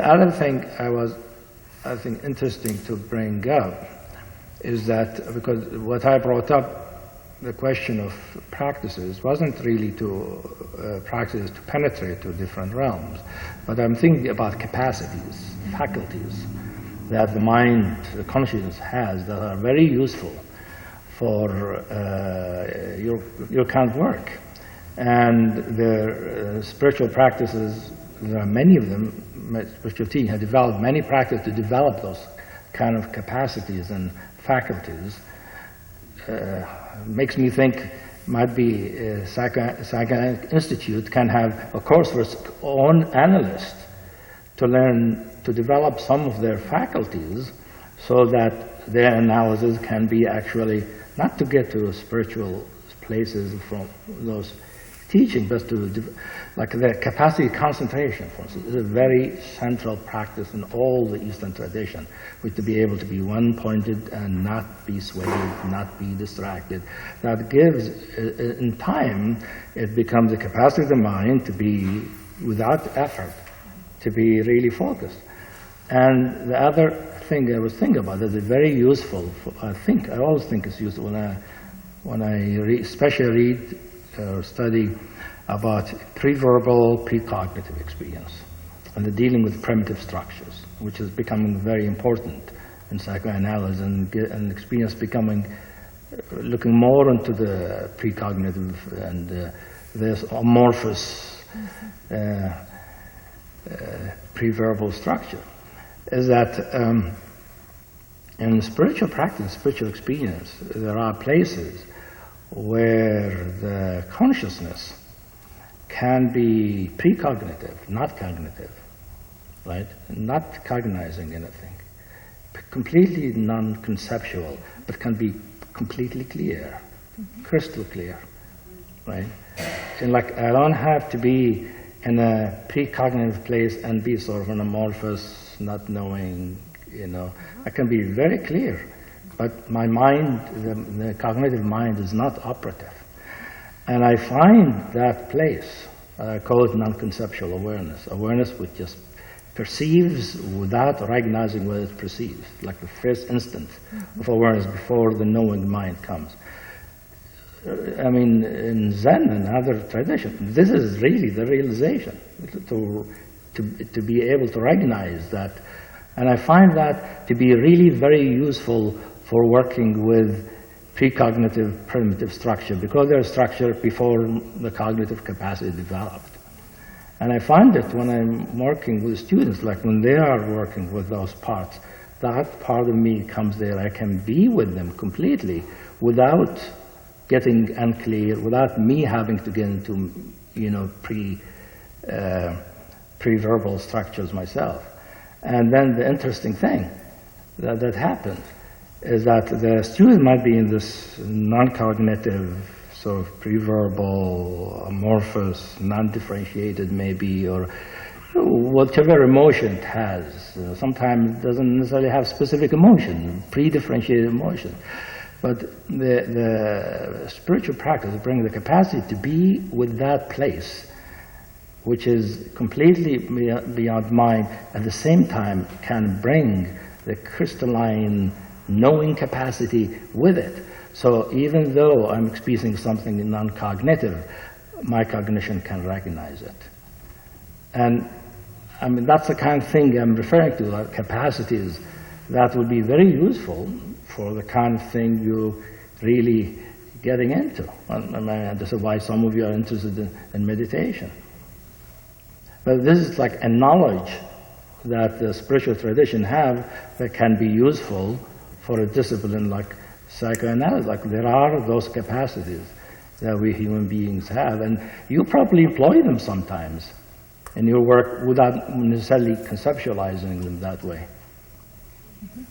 other thing I think, interesting to bring up is that, because what I brought up, the question of practices, wasn't really to practices to penetrate to different realms, but I'm thinking about capacities, faculties that the mind, the consciousness has that are very useful for your kind of work. And the spiritual practices, there are many of them. Spiritual teaching has developed many practices to develop those kind of capacities and faculties. Makes me think might be Psychoanalytic Institute can have a course for its own analysts to learn to develop some of their faculties so that their analysis can be actually not to get to spiritual places from those teaching, but to, like the capacity concentration, for instance, is a very central practice in all the Eastern tradition, which to be able to be one-pointed and not be swayed, not be distracted. That gives, in time, it becomes the capacity of the mind to be, without effort, to be really focused. And the other thing I was thinking about that is very useful, I always think it's useful when I especially read or study about pre-verbal, precognitive experience and the dealing with primitive structures, which is becoming very important in psychoanalysis, and experience becoming, looking more into the precognitive and this amorphous pre-verbal structure, is that in spiritual practice, spiritual experience, there are places where the consciousness can be precognitive, not cognitive, right? Not cognizing anything, completely non-conceptual, but can be completely clear, crystal clear, right? And like, I don't have to be in a precognitive place and be sort of an amorphous, not knowing, you know. I can be very clear, but my mind, the cognitive mind, is not operative. And I find that place, I call it non-conceptual awareness, awareness which just perceives without recognizing what it perceives, like the first instant of awareness before the knowing mind comes. I mean, in Zen and other traditions, this is really the realization, to be able to recognize that. And I find that to be really very useful for working with precognitive primitive structure, because they're structured before the cognitive capacity developed. And I find that when I'm working with students, like when they are working with those parts, that part of me comes there. I can be with them completely without getting unclear, without me having to get into, you know, pre-verbal structures myself. And then the interesting thing that happens is that the student might be in this non-cognitive, sort of pre-verbal, amorphous, non-differentiated maybe, or whatever emotion it has. Sometimes it doesn't necessarily have specific emotion, pre-differentiated emotion. But the spiritual practice brings the capacity to be with that place, which is completely beyond mind, at the same time can bring the crystalline knowing capacity with it. So even though I'm experiencing something non-cognitive, my cognition can recognize it. And I mean, that's the kind of thing I'm referring to, like capacities that would be very useful for the kind of thing you really getting into. I mean, this is why some of you are interested in meditation. But this is like a knowledge that the spiritual tradition have that can be useful for a discipline like psychoanalysis. Like, there are those capacities that we human beings have, and you probably employ them sometimes in your work without necessarily conceptualizing them that way. Mm-hmm.